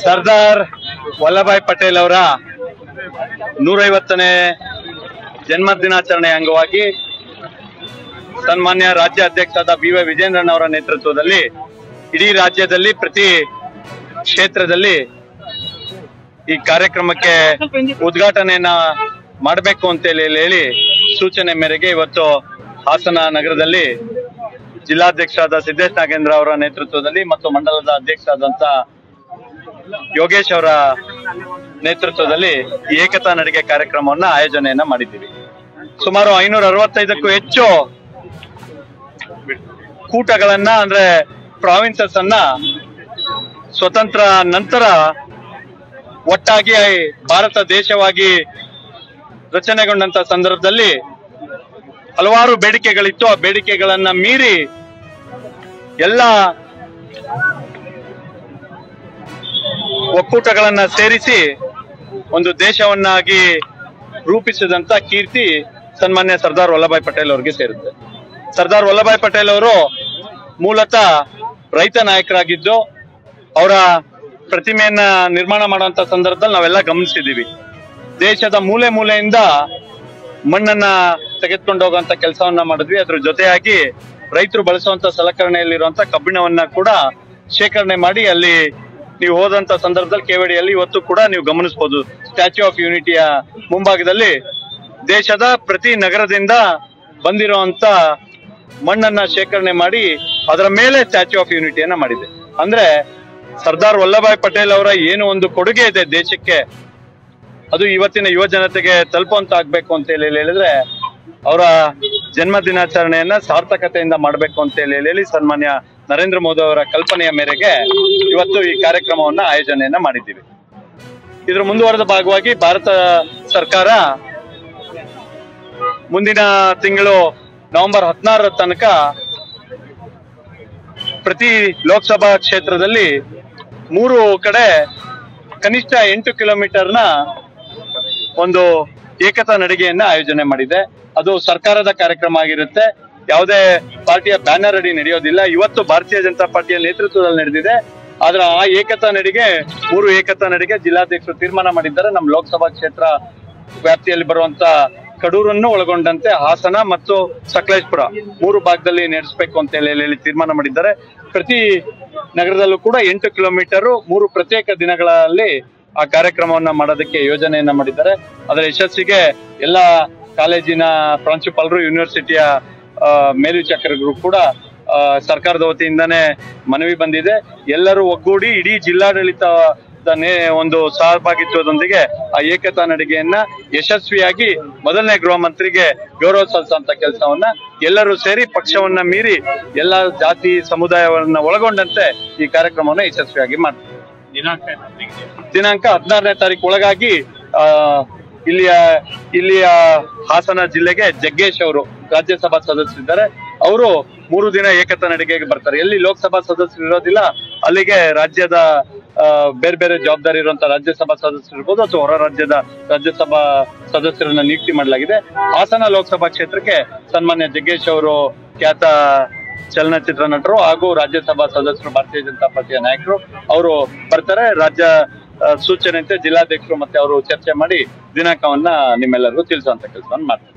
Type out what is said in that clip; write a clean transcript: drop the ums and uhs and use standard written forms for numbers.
ಸರ್ದಾರ್ ವಲ್ಲಭಾಯ್ ಪಟೇಲ್ ಅವರ 150ನೇ ಜನ್ಮ ದಿನಾಚರಣೆ ಅಂಗವಾಗಿ ಸನ್ಮಾನ್ಯ ರಾಜ್ಯ ಅಧ್ಯಕ್ಷರಾದ ಬಿ.ವೈ. ವಿಜೇಂದ್ರನ್ ಅವರ ನೇತೃತ್ವದಲ್ಲಿ ಇಡೀ ರಾಜ್ಯದಲ್ಲಿ ಪ್ರತಿ ಕ್ಷೇತ್ರದಲ್ಲಿ ಈ ಕಾರ್ಯಕ್ರಮಕ್ಕೆ ಉದ್ಘಾಟನೆಯನ್ನ ಮಾಡಬೇಕು ಅಂತ ಹೇಳಿ ಸೂಚನೆ ಮೇರೆಗೆ ಇವತ್ತು ಹಾಸನ ನಗರದಲ್ಲಿ ಜಿಲ್ಲಾಧ್ಯಕ್ಷರಾದ ಸಿದ್ದೇಶ್ ನಾಗೇಂದ್ರ ಅವರ ನೇತೃತ್ವದಲ್ಲಿ ಮತ್ತು ಮಂಡಲದ ಅಧ್ಯಕ್ಷರಾದಂತ ಯೋಗೇಶ್ ಅವರ ನೇತೃತ್ವದಲ್ಲಿ ಈ ಏಕತಾ ನಡಿಗೆ ಕಾರ್ಯಕ್ರಮವನ್ನ ಆಯೋಜನೆಯನ್ನ ಮಾಡಿದ್ದೀವಿ. ಸುಮಾರು 565ಕ್ಕೂ ಹೆಚ್ಚು ಕೂಟಗಳನ್ನ ಅಂದ್ರೆ ಪ್ರಾವಿನ್ಸಸ್ ಅನ್ನ ಸ್ವತಂತ್ರ ನಂತರ ಒಟ್ಟಾಗಿ ಭಾರತ ದೇಶವಾಗಿ ರಚನೆಗೊಂಡಂತ ಸಂದರ್ಭದಲ್ಲಿ ಹಲವಾರು ಬೇಡಿಕೆಗಳಿತ್ತು. ಆ ಬೇಡಿಕೆಗಳನ್ನ ಮೀರಿ ಎಲ್ಲ ಒಕ್ಕೂಟಗಳನ್ನ ಸೇರಿಸಿ ಒಂದು ದೇಶವನ್ನಾಗಿ ರೂಪಿಸಿದಂತ ಕೀರ್ತಿ ಸನ್ಮಾನ್ಯ ಸರ್ದಾರ್ ವಲ್ಲಭಾಯ್ ಪಟೇಲ್ ಅವರಿಗೆ ಸೇರುತ್ತೆ. ಸರ್ದಾರ್ ವಲ್ಲಭಾಯ್ ಪಟೇಲ್ ಅವರು ಮೂಲತಃ ರೈತ ನಾಯಕರಾಗಿದ್ದು ಅವರ ಪ್ರತಿಮೆಯನ್ನ ನಿರ್ಮಾಣ ಮಾಡುವಂತ ಸಂದರ್ಭದಲ್ಲಿ ನಾವೆಲ್ಲ ಗಮನಿಸಿದೀವಿ. ದೇಶದ ಮೂಲೆ ಮೂಲೆಯಿಂದ ಮಣ್ಣನ್ನ ತೆಗೆದುಕೊಂಡು ಹೋಗುವಂತ ಕೆಲಸವನ್ನ ಮಾಡಿದ್ವಿ. ಅದ್ರ ಜೊತೆಯಾಗಿ ರೈತರು ಬಳಸುವಂತ ಸಲಕರಣೆಯಲ್ಲಿರುವಂತ ಕಬ್ಬಿಣವನ್ನ ಕೂಡ ಶೇಖರಣೆ ಮಾಡಿ ಅಲ್ಲಿ ನೀವು ಹೋದಂತ ಸಂದರ್ಭದಲ್ಲಿ ಕೆವಡಿಯಲ್ಲಿ ಇವತ್ತು ಕೂಡ ನೀವು ಗಮನಿಸಬಹುದು. ಸ್ಟ್ಯಾಚ್ಯೂ ಆಫ್ ಯೂನಿಟಿಯ ಮುಂಭಾಗದಲ್ಲಿ ದೇಶದ ಪ್ರತಿ ನಗರದಿಂದ ಬಂದಿರುವಂತ ಮಣ್ಣನ್ನ ಶೇಖರಣೆ ಮಾಡಿ ಅದರ ಮೇಲೆ ಸ್ಟ್ಯಾಚ್ಯೂ ಆಫ್ ಯೂನಿಟಿಯನ್ನ ಮಾಡಿದೆ. ಅಂದ್ರೆ ಸರ್ದಾರ್ ವಲ್ಲಭಾಯ್ ಪಟೇಲ್ ಅವರ ಏನು ಒಂದು ಕೊಡುಗೆ ಇದೆ ದೇಶಕ್ಕೆ, ಅದು ಇವತ್ತಿನ ಯುವ ಜನತೆಗೆ ತಲುಪುವಂತ ಆಗ್ಬೇಕು ಅಂತ ಹೇಳಿದ್ರೆ ಅವರ ಜನ್ಮ ದಿನಾಚರಣೆಯನ್ನ ಸಾರ್ಥಕತೆಯಿಂದ ಮಾಡಬೇಕು ಅಂತ ಹೇಳಿ ಸನ್ಮಾನ್ಯ ನರೇಂದ್ರ ಮೋದಿ ಅವರ ಕಲ್ಪನೆಯ ಮೇರೆಗೆ ಇವತ್ತು ಈ ಕಾರ್ಯಕ್ರಮವನ್ನ ಆಯೋಜನೆಯನ್ನ ಮಾಡಿದ್ದೀವಿ. ಇದ್ರ ಮುಂದುವರೆದ ಭಾಗವಾಗಿ ಭಾರತ ಸರ್ಕಾರ ಮುಂದಿನ ತಿಂಗಳು ನವೆಂಬರ್ 16ರ ತನಕ ಪ್ರತಿ ಲೋಕಸಭಾ ಕ್ಷೇತ್ರದಲ್ಲಿ 3 ಕಡೆ ಕನಿಷ್ಠ 8 ಕಿಲೋಮೀಟರ್ನ ಒಂದು ಏಕತಾ ನಡಿಗೆಯನ್ನ ಆಯೋಜನೆ ಮಾಡಿದೆ. ಅದು ಸರ್ಕಾರದ ಕಾರ್ಯಕ್ರಮ ಆಗಿರುತ್ತೆ. ಯಾವುದೇ ಪಾರ್ಟಿಯ ಬ್ಯಾನರ್ ಅಡಿ ನಡೆಯೋದಿಲ್ಲ. ಇವತ್ತು ಭಾರತೀಯ ಜನತಾ ಪಾರ್ಟಿಯ ನೇತೃತ್ವದಲ್ಲಿ ನಡೆದಿದೆ. ಆದ್ರೆ ಆ ಏಕತಾ ನಡಿಗೆ 3 ಏಕತಾ ನಡಿಗೆ ಜಿಲ್ಲಾಧ್ಯಕ್ಷರು ತೀರ್ಮಾನ ಮಾಡಿದ್ದಾರೆ. ನಮ್ಮ ಲೋಕಸಭಾ ಕ್ಷೇತ್ರ ವ್ಯಾಪ್ತಿಯಲ್ಲಿ ಬರುವಂತ ಕಡೂರನ್ನು ಒಳಗೊಂಡಂತೆ ಹಾಸನ ಮತ್ತು ಸಕಲೇಶಪುರ 3 ಭಾಗದಲ್ಲಿ ನಡೆಸಬೇಕು ಅಂತ ಹೇಳಿ ತೀರ್ಮಾನ ಮಾಡಿದ್ದಾರೆ. ಪ್ರತಿ ನಗರದಲ್ಲೂ ಕೂಡ 8 ಕಿಲೋಮೀಟರ್ 3 ಪ್ರತ್ಯೇಕ ದಿನಗಳಲ್ಲಿ ಆ ಕಾರ್ಯಕ್ರಮವನ್ನ ಮಾಡೋದಕ್ಕೆ ಯೋಜನೆಯನ್ನ ಮಾಡಿದ್ದಾರೆ. ಅದರ ಯಶಸ್ಸಿಗೆ ಎಲ್ಲ ಕಾಲೇಜಿನ ಪ್ರಾಂಶುಪಾಲರು, ಯೂನಿವರ್ಸಿಟಿಯ ಮೇಲ್ವಿಚಾರಕರು ಕೂಡ ಸರ್ಕಾರದ ವತಿಯಿಂದಾನೇ ಮನವಿ ಬಂದಿದೆ. ಎಲ್ಲರೂ ಒಗ್ಗೂಡಿ ಇಡೀ ಜಿಲ್ಲಾಡಳಿತದ ಒಂದು ಸಹಭಾಗಿತ್ವದೊಂದಿಗೆ ಆ ಏಕತಾ ನಡಿಗೆಯನ್ನ ಯಶಸ್ವಿಯಾಗಿ ಮೊದಲನೇ ಗೃಹ ಮಂತ್ರಿಗೆ ಗೌರವ ಸಲ್ಲಿಸುವಂತ ಕೆಲಸವನ್ನ ಎಲ್ಲರೂ ಸೇರಿ ಪಕ್ಷವನ್ನ ಮೀರಿ ಎಲ್ಲ ಜಾತಿ ಸಮುದಾಯವನ್ನ ಒಳಗೊಂಡಂತೆ ಈ ಕಾರ್ಯಕ್ರಮವನ್ನ ಯಶಸ್ವಿಯಾಗಿ ಮಾಡ್ತೀವಿ. ದಿನಾಂಕ 16ನೇ ತಾರೀಕು ಒಳಗಾಗಿ ಇಲ್ಲಿಯ ಹಾಸನ ಜಿಲ್ಲೆಗೆ ಜಗ್ಗೇಶ್ ಅವರು ರಾಜ್ಯಸಭಾ ಸದಸ್ಯರಿದ್ದಾರೆ. ಅವರು 3 ದಿನ ಏಕತಾ ನಡಿಗೆಗೆ ಬರ್ತಾರೆ. ಎಲ್ಲಿ ಲೋಕಸಭಾ ಸದಸ್ಯರು ಇರೋದಿಲ್ಲ ಅಲ್ಲಿಗೆ ರಾಜ್ಯದ ಬೇರೆ ಬೇರೆ ಜವಾಬ್ದಾರಿ ಇರುವಂತ ರಾಜ್ಯಸಭಾ ಸದಸ್ಯರು ಇರ್ಬೋದು ಅಥವಾ ಹೊರ ರಾಜ್ಯದ ರಾಜ್ಯಸಭಾ ಸದಸ್ಯರನ್ನ ನಿಯುಕ್ತಿ ಮಾಡಲಾಗಿದೆ. ಹಾಸನ ಲೋಕಸಭಾ ಕ್ಷೇತ್ರಕ್ಕೆ ಸನ್ಮಾನ್ಯ ಜಗ್ಗೇಶ್ ಅವರು ಖ್ಯಾತ ಚಲನಚಿತ್ರ ನಟರು ಹಾಗೂ ರಾಜ್ಯಸಭಾ ಸದಸ್ಯರು, ಭಾರತೀಯ ಜನತಾ ಪಾರ್ಟಿಯ ನಾಯಕರು, ಅವರು ಬರ್ತಾರೆ. ರಾಜ್ಯ ಸೂಚನೆಯಂತೆ ಜಿಲ್ಲಾಧ್ಯಕ್ಷರು ಮತ್ತೆ ಅವರು ಚರ್ಚೆ ಮಾಡಿ ದಿನಾಂಕವನ್ನ ನಿಮ್ಮೆಲ್ಲರಿಗೂ ತಿಳಿಸುವಂತ ಕೆಲಸವನ್ನು ಮಾಡ್ತಾರೆ.